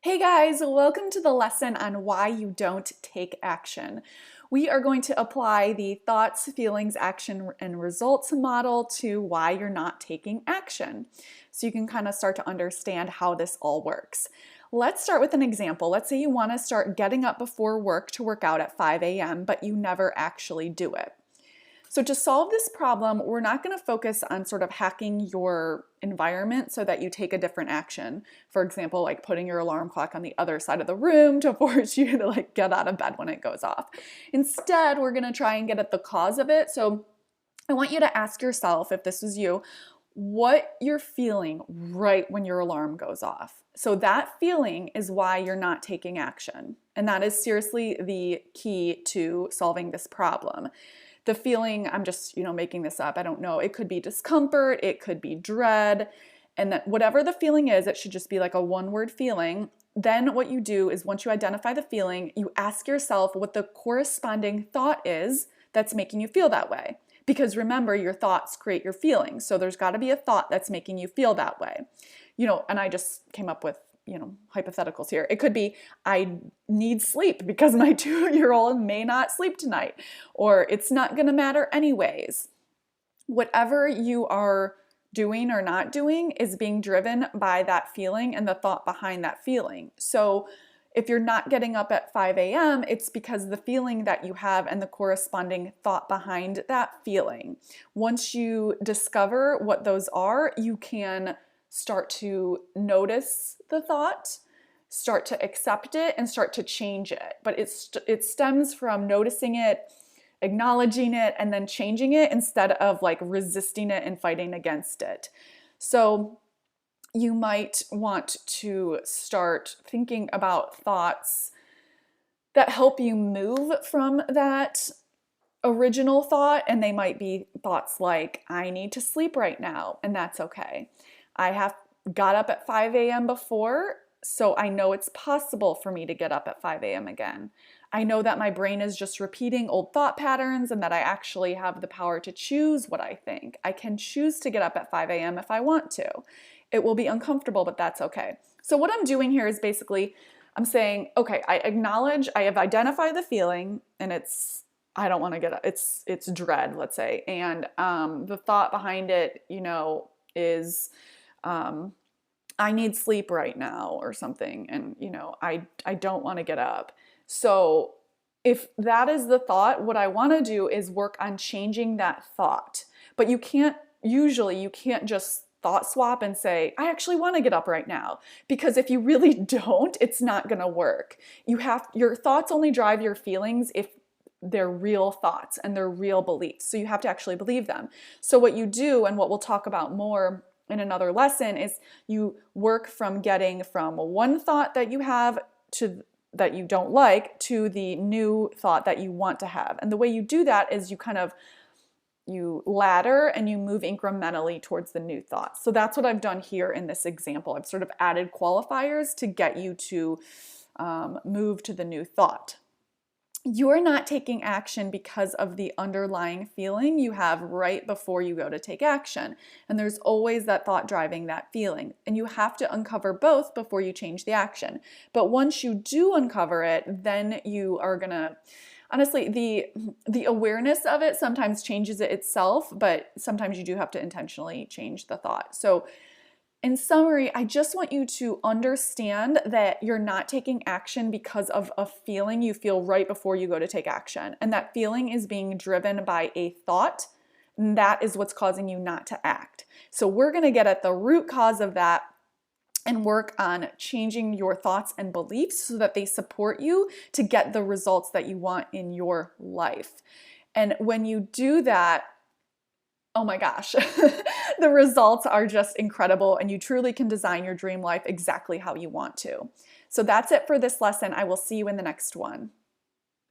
Hey guys, welcome to the lesson on why you don't take action. We are going to apply the thoughts, feelings, action, and results model to why you're not taking action. So you can kind of start to understand how this all works. Let's start with an example. Let's say you want to start getting up before work to work out at 5 a.m., but you never actually do it. So to solve this problem, we're not going to focus on sort of hacking your environment so that you take a different action. For example, like putting your alarm clock on the other side of the room to force you to get out of bed when it goes off. Instead, we're going to try and get at the cause of it. So I want you to ask yourself, if this was you, what you're feeling right when your alarm goes off. So that feeling is why you're not taking action. And that is seriously the key to solving this problem. The feeling, I'm just, making this up, I don't know, it could be discomfort, it could be dread, and that whatever the feeling is, it should just be like a one-word feeling. Then what you do is once you identify the feeling, you ask yourself what the corresponding thought is that's making you feel that way. Because remember, your thoughts create your feelings. So there's got to be a thought that's making you feel that way. And I just came up with hypotheticals here. It could be, I need sleep because my 2-year-old may not sleep tonight, or it's not going to matter anyways. Whatever you are doing or not doing is being driven by that feeling and the thought behind that feeling. So if you're not getting up at 5 a.m., it's because the feeling that you have and the corresponding thought behind that feeling. Once you discover what those are, you can start to notice the thought, start to accept it, and start to change it. But it stems from noticing it, acknowledging it, and then changing it instead of resisting it and fighting against it. So you might want to start thinking about thoughts that help you move from that original thought, and they might be thoughts like, I need to sleep right now, and that's okay. I have got up at 5 a.m. before, so I know it's possible for me to get up at 5 a.m. again. I know that my brain is just repeating old thought patterns and that I actually have the power to choose what I think. I can choose to get up at 5 a.m. if I want to. It will be uncomfortable, but that's okay. So what I'm doing here is basically, I'm saying, okay, I acknowledge, I have identified the feeling, and I don't want to get up. It's dread, let's say. And the thought behind it, is I need sleep right now or something, and I don't want to get up. So if that is the thought, what I want to do is work on changing that thought. But you can't just thought swap and say, I actually want to get up right now, because if you really don't, it's not going to work. Your thoughts only drive your feelings if they're real thoughts and they're real beliefs. So you have to actually believe them. So what you do, and what we'll talk about more in another lesson, is you work from getting from one thought that you have that you don't like to the new thought that you want to have. And the way you do that is you ladder and you move incrementally towards the new thought. So that's what I've done here in this example. I've sort of added qualifiers to get you to move to the new thought. You're not taking action because of the underlying feeling you have right before you go to take action. And there's always that thought driving that feeling. And you have to uncover both before you change the action. But once you do uncover it, then you are gonna, honestly, the awareness of it sometimes changes it itself, but sometimes you do have to intentionally change the thought. So in summary, I just want you to understand that you're not taking action because of a feeling you feel right before you go to take action. And that feeling is being driven by a thought, and that is what's causing you not to act. So we're going to get at the root cause of that and work on changing your thoughts and beliefs so that they support you to get the results that you want in your life. And when you do that, oh my gosh, the results are just incredible, and you truly can design your dream life exactly how you want to. So that's it for this lesson. I will see you in the next one.